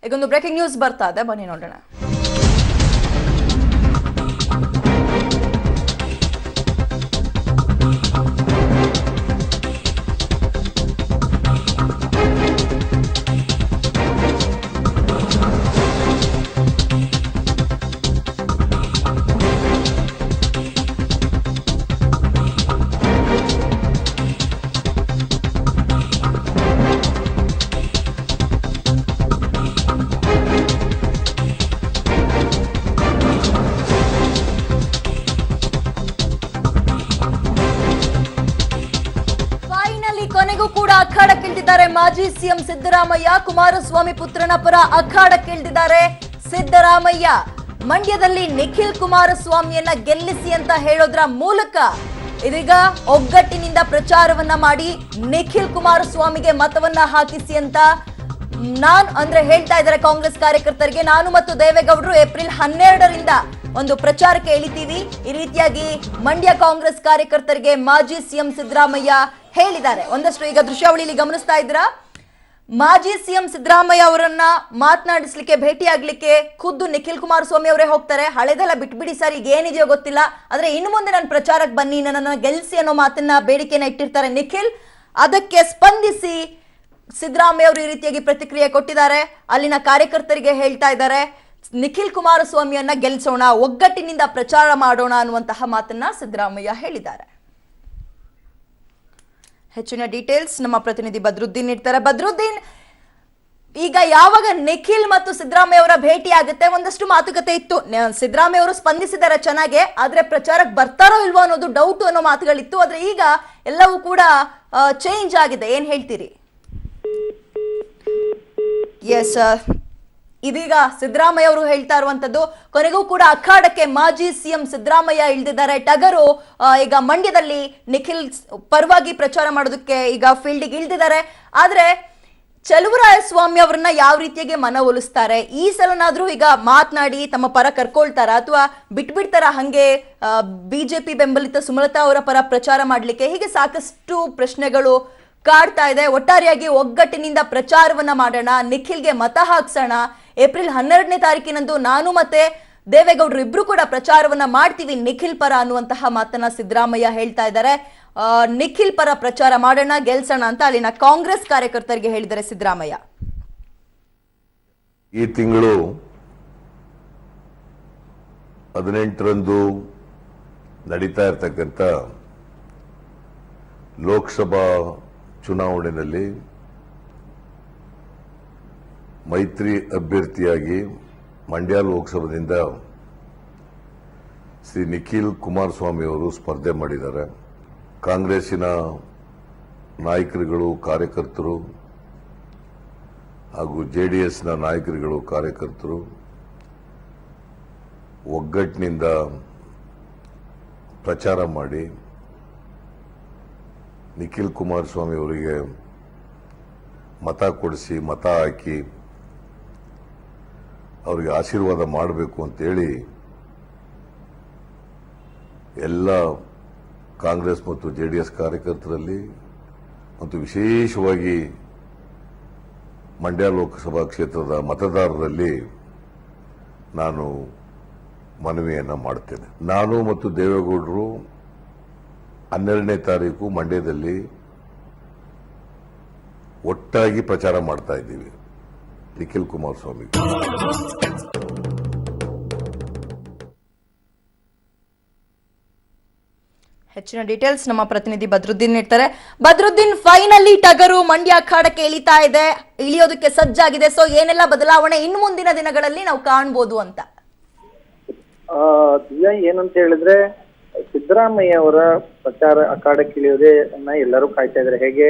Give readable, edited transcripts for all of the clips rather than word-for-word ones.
ಈಗೊಂದು breaking news ಬರ್ತಾ ಇದೆ, ಬನ್ನಿ ನೋಡೋಣ. ಕೊನೆಗೂ ಕೂಡ ಅಖಾಡಕ್ಕಿಳಿದಿದ್ದಾರೆ ಮಾಜಿ ಸಿಎಂ ಸಿದ್ದರಾಮಯ್ಯ. ಕುಮಾರಸ್ವಾಮಿ ಪುತ್ರನ ಪರ ಅಖಾಡಕ್ಕಿಳಿದಿದ್ದಾರೆ ಸಿದ್ದರಾಮಯ್ಯ. ಮಂಡ್ಯದಲ್ಲಿ ನಿಖಿಲ್ ಕುಮಾರಸ್ವಾಮಿಯನ್ನ ಗೆಲ್ಲಿಸಿ ಅಂತ ಹೇಳೋದ್ರ ಮೂಲಕ ಇದೀಗ ಒಗ್ಗಟ್ಟಿನಿಂದ ಪ್ರಚಾರವನ್ನ ಮಾಡಿ ನಿಖಿಲ್ ಕುಮಾರಸ್ವಾಮಿಗೆ ಮತವನ್ನ ಹಾಕಿಸಿ ಅಂತ ಹೇಳ್ತಾ ಇದ್ದಾರೆ ಕಾಂಗ್ರೆಸ್ ಕಾರ್ಯಕರ್ತರಿಗೆ. ನಾನು ಮತ್ತು ದೇವೇಗೌಡರು ಏಪ್ರಿಲ್ 12ರಿಂದ ಒಂದು ಪ್ರಚಾರಕ್ಕೆ ಇಳಿತೀವಿ. ಈ ರೀತಿಯಾಗಿ ಮಂಡ್ಯ ಕಾಂಗ್ರೆಸ್ ಕಾರ್ಯಕರ್ತರಿಗೆ ಮಾಜಿ ಸಿಎಂ ಸಿದ್ದರಾಮಯ್ಯ ಹೇಳಿದ್ದಾರೆ. ಒಂದಷ್ಟು ಈಗ ದೃಶ್ಯಾವಳಿಯಲ್ಲಿ ಗಮನಿಸ್ತಾ ಇದ್ದೀರಾ, ಮಾಜಿ ಸಿಎಂ ಸಿದ್ದರಾಮಯ್ಯ ಅವರನ್ನ ಮಾತನಾಡಿಸ್ಲಿಕ್ಕೆ ಭೇಟಿ ಆಗ್ಲಿಕ್ಕೆ ಖುದ್ದು ನಿಖಿಲ್ ಕುಮಾರಸ್ವಾಮಿ ಅವರೇ ಹೋಗ್ತಾರೆ. ಹಳೆದೆಲ್ಲ ಬಿಟ್ಬಿಡಿ ಸರ್, ಈಗ ಏನಿದೆಯೋ ಗೊತ್ತಿಲ್ಲ, ಆದ್ರೆ ಇನ್ನು ಮುಂದೆ ನನ್ನ ಪ್ರಚಾರಕ್ಕೆ ಬನ್ನಿ, ನನ್ನನ್ನ ಗೆಲ್ಸಿ ಅನ್ನೋ ಮಾತನ್ನ ಬೇಡಿಕೆನ ಇಟ್ಟಿರ್ತಾರೆ ನಿಖಿಲ್. ಅದಕ್ಕೆ ಸ್ಪಂದಿಸಿ ಸಿದ್ದರಾಮಯ್ಯ ಅವರು ಈ ರೀತಿಯಾಗಿ ಪ್ರತಿಕ್ರಿಯೆ ಕೊಟ್ಟಿದ್ದಾರೆ. ಅಲ್ಲಿನ ಕಾರ್ಯಕರ್ತರಿಗೆ ಹೇಳ್ತಾ ಇದ್ದಾರೆ, ನಿಖಿಲ್ ಕುಮಾರಸ್ವಾಮಿಯನ್ನ ಗೆಲ್ಸೋಣ, ಒಗ್ಗಟ್ಟಿನಿಂದ ಪ್ರಚಾರ ಮಾಡೋಣ ಅನ್ನುವಂತಹ ಮಾತನ್ನ ಸಿದ್ದರಾಮಯ್ಯ ಹೇಳಿದ್ದಾರೆ. ಹೆಚ್ಚಿನ ಡೀಟೇಲ್ಸ್ ನಮ್ಮ ಪ್ರತಿನಿಧಿ ಬದ್ರುದ್ದೀನ್ ನೀಡ್ತಾರೆ. ಬದ್ರುದ್ದೀನ್, ಈಗ ಯಾವಾಗ ನಿಖಿಲ್ ಮತ್ತು ಸಿದ್ದರಾಮಯ್ಯ ಅವರ ಭೇಟಿ ಆಗುತ್ತೆ, ಒಂದಷ್ಟು ಮಾತುಕತೆ ಇತ್ತು, ಸಿದ್ದರಾಮಯ್ಯ ಅವರು ಸ್ಪಂದಿಸಿದ್ದಾರೆ ಚೆನ್ನಾಗೆ, ಆದ್ರೆ ಪ್ರಚಾರಕ್ಕೆ ಬರ್ತಾರೋ ಇಲ್ವೋ ಅನ್ನೋದು ಡೌಟ್ ಅನ್ನೋ ಮಾತುಗಳಿತ್ತು. ಆದ್ರೆ ಈಗ ಎಲ್ಲವೂ ಕೂಡ ಚೇಂಜ್ ಆಗಿದೆ, ಏನ್ ಹೇಳ್ತೀರಿ? ಎಸ್, ಇದೀಗ ಸಿದ್ದರಾಮಯ್ಯ ಅವರು ಹೇಳ್ತಾ ಇರುವಂತದ್ದು, ಕೊನೆಗೂ ಕೂಡ ಅಖಾಡಕ್ಕೆ ಮಾಜಿ ಸಿಎಂ ಸಿದ್ದರಾಮಯ್ಯ ಇಳಿದಿದ್ದಾರೆ. ಟಗರು ಈಗ ಮಂಡ್ಯದಲ್ಲಿ ನಿಖಿಲ್ ಪರವಾಗಿ ಪ್ರಚಾರ ಮಾಡೋದಕ್ಕೆ ಈಗ ಫೀಲ್ಡ್ಗೆ ಇಳಿದಿದ್ದಾರೆ. ಆದ್ರೆ ಚಲುವರಾಯಸ್ವಾಮಿ ಅವರನ್ನ ಯಾವ ರೀತಿಯಾಗಿ ಮನವೊಲಿಸ್ತಾರೆ, ಈ ಸಲನಾದ್ರೂ ಈಗ ಮಾತನಾಡಿ ತಮ್ಮ ಪರ ಕರ್ಕೊಳ್ತಾರ ಅಥವಾ ಬಿಟ್ಬಿಡ್ತಾರ ಹಂಗೆ ಬಿಜೆಪಿ ಬೆಂಬಲಿತ ಸುಮಲತಾ ಅವರ ಪರ ಪ್ರಚಾರ ಮಾಡ್ಲಿಕ್ಕೆ? ಹೀಗೆ ಸಾಕಷ್ಟು ಪ್ರಶ್ನೆಗಳು ಕಾಡ್ತಾ ಇದೆ. ಒಟ್ಟಾರೆಯಾಗಿ ಒಗ್ಗಟ್ಟಿನಿಂದ ಪ್ರಚಾರವನ್ನ ಮಾಡೋಣ, ನಿಖಿಲ್ಗೆ ಮತ ಹಾಕ್ಸೋಣ, ಏಪ್ರಿಲ್ 12ನೇ ತಾರೀಕಿನಂದು ನಾನು ಮತ್ತೆ ದೇವೇಗೌಡರು ಇಬ್ರು ಕೂಡ ಪ್ರಚಾರವನ್ನ ಮಾಡ್ತೀವಿ ನಿಖಿಲ್ ಪರ ಅನ್ನುವಂತಹ ಮಾತನ್ನ ಸಿದ್ದರಾಮಯ್ಯ ಹೇಳ್ತಾ ಇದ್ದಾರೆ. ನಿಖಿಲ್ ಪರ ಪ್ರಚಾರ ಮಾಡೋಣ, ಗೆಲ್ಸೋಣ ಅಂತ ಅಲ್ಲಿನ ಕಾಂಗ್ರೆಸ್ ಕಾರ್ಯಕರ್ತರಿಗೆ ಹೇಳಿದ್ದಾರೆ ಸಿದ್ದರಾಮಯ್ಯ. ಈ ತಿಂಗಳು 18ರಂದು ನಡೀತಾ ಇರತಕ್ಕಂಥ ಲೋಕಸಭಾ ಚುನಾವಣೆಯಲ್ಲಿ ಮೈತ್ರಿ ಅಭ್ಯರ್ಥಿಯಾಗಿ ಮಂಡ್ಯ ಲೋಕಸಭೆಯಿಂದ ಶ್ರೀ ನಿಖಿಲ್ ಕುಮಾರಸ್ವಾಮಿ ಅವರು ಸ್ಪರ್ಧೆ ಮಾಡಿದ್ದಾರೆ. ಕಾಂಗ್ರೆಸ್ಸಿನ ನಾಯಕರುಗಳು, ಕಾರ್ಯಕರ್ತರು ಹಾಗೂ ಜೆಡಿಎಸ್ನ ನಾಯಕರುಗಳು, ಕಾರ್ಯಕರ್ತರು ಒಗ್ಗಟ್ಟಿನಿಂದ ಪ್ರಚಾರ ಮಾಡಿ ನಿಖಿಲ್ ಕುಮಾರಸ್ವಾಮಿ ಅವರಿಗೆ ಮತ ಕೊಡಿಸಿ, ಮತ ಹಾಕಿ ಅವರಿಗೆ ಆಶೀರ್ವಾದ ಮಾಡಬೇಕು ಅಂತೇಳಿ ಎಲ್ಲ ಕಾಂಗ್ರೆಸ್ ಮತ್ತು ಜೆಡಿಎಸ್ ಕಾರ್ಯಕರ್ತರಲ್ಲಿ ಮತ್ತು ವಿಶೇಷವಾಗಿ ಮಂಡ್ಯ ಲೋಕಸಭಾ ಕ್ಷೇತ್ರದ ಮತದಾರರಲ್ಲಿ ನಾನು ಮನವಿಯನ್ನು ಮಾಡುತ್ತೇನೆ. ನಾನು ಮತ್ತು ದೇವೇಗೌಡರು 12ನೇ ತಾರೀಕು ಮಂಡ್ಯದಲ್ಲಿ ಒಟ್ಟಾಗಿ ಪ್ರಚಾರ ಮಾಡ್ತಾ ಇದ್ದೀವಿ ನಿಖಿಲ್ ಕುಮಾರಸ್ವಾಮಿ. ಹೆಚ್ಚಿನ ಡೀಟೇಲ್ಸ್ ನಮ್ಮ ಪ್ರತಿನಿಧಿ ಬದ್ರುದ್ದೀನ್ ನೀಡ್ತಾರೆ. ಬದ್ರುದ್ದೀನ್, ಫೈನಲಿ ಟಗರು ಮಂಡ್ಯ ಅಖಾಡಕ್ಕೆ ಇಳಿತಾ ಇದೆ, ಇಳಿಯೋದಕ್ಕೆ ಸಜ್ಜಾಗಿದೆ. ಸೊ ಏನೆಲ್ಲ ಬದಲಾವಣೆ ಇನ್ನು ಮುಂದಿನ ದಿನಗಳಲ್ಲಿ ನಾವು ಕಾಣಬಹುದು ಅಂತ? ಏನಂತ ಹೇಳಿದ್ರೆ, ಸಿದ್ದರಾಮಯ್ಯ ಅವರ ಪ್ರಚಾರ ಅಖಾಡಕ್ಕೆ ಇಳಿಯೋದನ್ನ ಎಲ್ಲರೂ ಕಾಯ್ತಾ ಇದ್ದಾರೆ. ಹೇಗೆ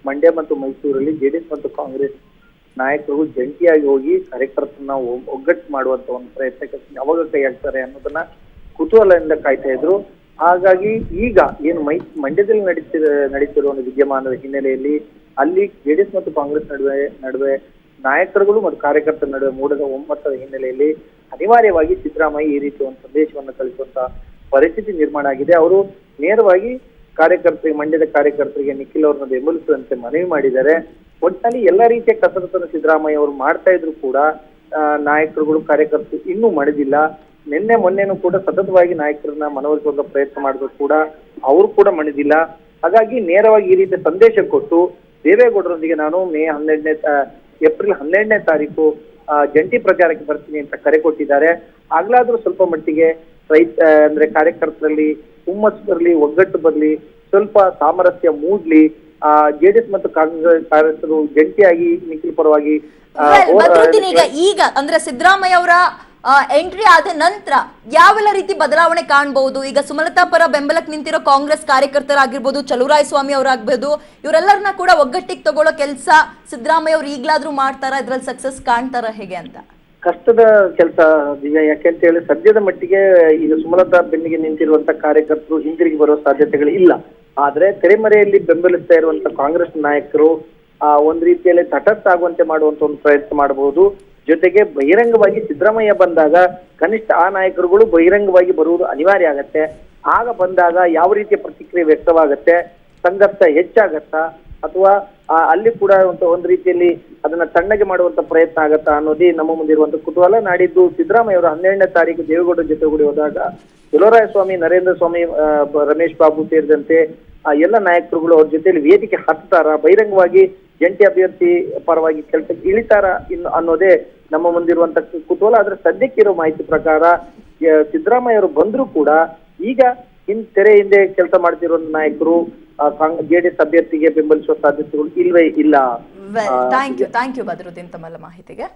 ಮಂಡ್ಯ ಮತ್ತು ಮೈಸೂರಲ್ಲಿ ಜೆಡಿಎಸ್ ಮತ್ತು ಕಾಂಗ್ರೆಸ್ ನಾಯಕರು ಜಂಟಿಯಾಗಿ ಹೋಗಿ ಕಾರ್ಯಕರ್ತರನ್ನ ಒಗ್ಗಟ್ಟು ಮಾಡುವಂತ ಒಂದು ಪ್ರಯತ್ನಕ್ಕೆ ಯಾವಾಗ ಕೈ ಹಾಕ್ತಾರೆ ಅನ್ನೋದನ್ನ ಕುತೂಹಲದಿಂದ ಕಾಯ್ತಾ ಇದ್ರು. ಹಾಗಾಗಿ ಈಗ ಏನು ಮಂಡ್ಯದಲ್ಲಿ ನಡೀತಿರುವ ಒಂದು ವಿದ್ಯಮಾನದ ಹಿನ್ನೆಲೆಯಲ್ಲಿ ಅಲ್ಲಿ ಜೆಡಿಎಸ್ ಮತ್ತು ಕಾಂಗ್ರೆಸ್ ನಡುವೆ ನಾಯಕರುಗಳು ಮತ್ತು ಕಾರ್ಯಕರ್ತರ ನಡುವೆ ಮೂಡದ ಒಮ್ಮತದ ಹಿನ್ನೆಲೆಯಲ್ಲಿ ಅನಿವಾರ್ಯವಾಗಿ ಸಿದ್ದರಾಮಯ್ಯ ಈ ರೀತಿ ಒಂದು ಸಂದೇಶವನ್ನು ಕಳಿಸುವಂತ ಪರಿಸ್ಥಿತಿ ನಿರ್ಮಾಣ ಆಗಿದೆ. ಅವರು ನೇರವಾಗಿ ಕಾರ್ಯಕರ್ತರಿಗೆ, ಮಂಡ್ಯದ ಕಾರ್ಯಕರ್ತರಿಗೆ ನಿಖಿಲ್ ಅವ್ರನ್ನ ಬೆಂಬಲಿಸುವಂತೆ ಮನವಿ ಮಾಡಿದ್ದಾರೆ. ಒಟ್ಟಿನಲ್ಲಿ ಎಲ್ಲಾ ರೀತಿಯ ಕಸರತ್ತನ್ನು ಸಿದ್ದರಾಮಯ್ಯ ಅವರು ಮಾಡ್ತಾ ಇದ್ರು ಕೂಡ ನಾಯಕರುಗಳು, ಕಾರ್ಯಕರ್ತರು ಇನ್ನೂ ಮಣಿದಿಲ್ಲ. ನಿನ್ನೆ ಮೊನ್ನೆನೂ ಕೂಡ ಸತತವಾಗಿ ನಾಯಕರನ್ನ ಮನವೊಲಿಸುವ ಪ್ರಯತ್ನ ಮಾಡಿದ್ರು ಕೂಡ ಅವರು ಕೂಡ ಮಣಿದಿಲ್ಲ. ಹಾಗಾಗಿ ನೇರವಾಗಿ ಈ ರೀತಿಯ ಸಂದೇಶ ಕೊಟ್ಟು ದೇವೇಗೌಡರೊಂದಿಗೆ ನಾನು ಏಪ್ರಿಲ್ 12ನೇ ತಾರೀಕು ಜಂಟಿ ಪ್ರಚಾರಕ್ಕೆ ಬರ್ತೀನಿ ಅಂತ ಕರೆ ಕೊಟ್ಟಿದ್ದಾರೆ. ಆಗ್ಲಾದ್ರೂ ಸ್ವಲ್ಪ ಮಟ್ಟಿಗೆ ಅಂದ್ರೆ ಕಾರ್ಯಕರ್ತರಲ್ಲಿ ಹುಮ್ಮಸ್ಸು ಬರಲಿ, ಒಗ್ಗಟ್ಟು ಬರಲಿ, ಸ್ವಲ್ಪ ಸಾಮರಸ್ಯ ಮೂಡ್ಲಿ, ಜೆಡಿಎಸ್ ಮತ್ತು ಕಾಂಗ್ರೆಸ್ ಕಾರ್ಯಕರ್ತರು ಜಂಟಿಯಾಗಿ ನಿಖಿಲ್ ಪರವಾಗಿ ಈಗ ಅಂದ್ರೆ ಸಿದ್ದರಾಮಯ್ಯ ಅವರ ಎಂಟ್ರಿ ಆದ ನಂತರ ಯಾವೆಲ್ಲ ರೀತಿ ಬದಲಾವಣೆ ಕಾಣಬಹುದು? ಈಗ ಸುಮಲತಾ ಪರ ಬೆಂಬಲಕ್ಕೆ ನಿಂತಿರೋ ಕಾಂಗ್ರೆಸ್ ಕಾರ್ಯಕರ್ತರಾಗಿರ್ಬೋದು, ಚಲುವರಾಯ ಸ್ವಾಮಿ ಅವರಾಗ್ಬೋದು, ಇವರೆಲ್ಲರನ್ನ ಕೂಡ ಒಗ್ಗಟ್ಟಿಗೆ ತಗೊಳ್ಳೋ ಕೆಲಸ ಸಿದ್ದರಾಮಯ್ಯ ಅವ್ರು ಈಗ್ಲಾದ್ರೂ ಮಾಡ್ತಾರ? ಇದ್ರಲ್ಲಿ ಸಕ್ಸಸ್ ಕಾಣ್ತಾರ ಹೇಗೆ ಅಂತ? ಕಷ್ಟದ ಕೆಲಸ ದಿವ್ಯಾ. ಯಾಕೆಂತ ಹೇಳಿ ಸದ್ಯದ ಮಟ್ಟಿಗೆ ಈಗ ಸುಮಲತಾ ಬೆನ್ನಿಗೆ ನಿಂತಿರುವಂತ ಕಾರ್ಯಕರ್ತರು ಹಿಂದಿರುಗಿ ಬರುವ ಸಾಧ್ಯತೆಗಳು ಇಲ್ಲ. ಆದ್ರೆ ತೆರೆಮರೆಯಲ್ಲಿ ಬೆಂಬಲಿಸ್ತಾ ಇರುವಂತ ಕಾಂಗ್ರೆಸ್ ನಾಯಕರು ಒಂದ್ ರೀತಿಯಲ್ಲಿ ತಟಸ್ಥಾಗುವಂತೆ ಮಾಡುವಂತ ಒಂದು ಪ್ರಯತ್ನ ಮಾಡಬಹುದು. ಜೊತೆಗೆ ಬಹಿರಂಗವಾಗಿ ಸಿದ್ದರಾಮಯ್ಯ ಬಂದಾಗ ಕನಿಷ್ಠ ಆ ನಾಯಕರುಗಳು ಬಹಿರಂಗವಾಗಿ ಬರುವುದು ಅನಿವಾರ್ಯ ಆಗತ್ತೆ. ಆಗ ಬಂದಾಗ ಯಾವ ರೀತಿಯ ಪ್ರತಿಕ್ರಿಯೆ ವ್ಯಕ್ತವಾಗತ್ತೆ, ಸಂಘರ್ಷ ಹೆಚ್ಚಾಗತ್ತಾ ಅಥವಾ ಅಲ್ಲಿ ಕೂಡ ಒಂದ್ ರೀತಿಯಲ್ಲಿ ಅದನ್ನ ತಣ್ಣಗೆ ಮಾಡುವಂತ ಪ್ರಯತ್ನ ಆಗತ್ತಾ ಅನ್ನೋದೇ ನಮ್ಮ ಮುಂದಿರುವಂತ ಕುತೂಹಲ. ನಾಡಿದ್ದು ಸಿದ್ದರಾಮಯ್ಯ ಅವರು 12ನೇ ತಾರೀಕು ದೇವೇಗೌಡರ ಜೊತೆಗೂಡಿ ಹೋದಾಗ ಚಲುವರಾಯ ಸ್ವಾಮಿ, ನರೇಂದ್ರ ಸ್ವಾಮಿ, ರಮೇಶ್ ಬಾಬು ಸೇರಿದಂತೆ ಎಲ್ಲ ನಾಯಕರುಗಳು ಅವ್ರ ಜೊತೆಯಲ್ಲಿ ವೇದಿಕೆ ಹತ್ತಾರ, ಬಹಿರಂಗವಾಗಿ ಜಂಟಿ ಅಭ್ಯರ್ಥಿ ಪರವಾಗಿ ಕೆಲಸಕ್ಕೆ ಇಳಿತಾರ ಅನ್ನೋದೇ ನಮ್ಮ ಮುಂದಿರುವಂತ ಕುತೂಹಲ. ಆದ್ರೆ ಸದ್ಯಕ್ಕಿರೋ ಮಾಹಿತಿ ಪ್ರಕಾರ ಸಿದ್ದರಾಮಯ್ಯ ಅವರು ಬಂದ್ರು ಕೂಡ ಈಗ ತೆರೆ ಹಿಂದೆ ಕೆಲಸ ಮಾಡ್ತಿರೋ ನಾಯಕರು ಜೆಡಿಎಸ್ ಅಭ್ಯರ್ಥಿಗೆ ಬೆಂಬಲಿಸುವ ಸಾಧ್ಯತೆಗಳು ಇಲ್ವೇ ಇಲ್ಲ. ಥ್ಯಾಂಕ್ ಯು ಬದರುದ್ದೀನ್ ತಮ್ಮೆಲ್ಲ ಮಾಹಿತಿಗೆ.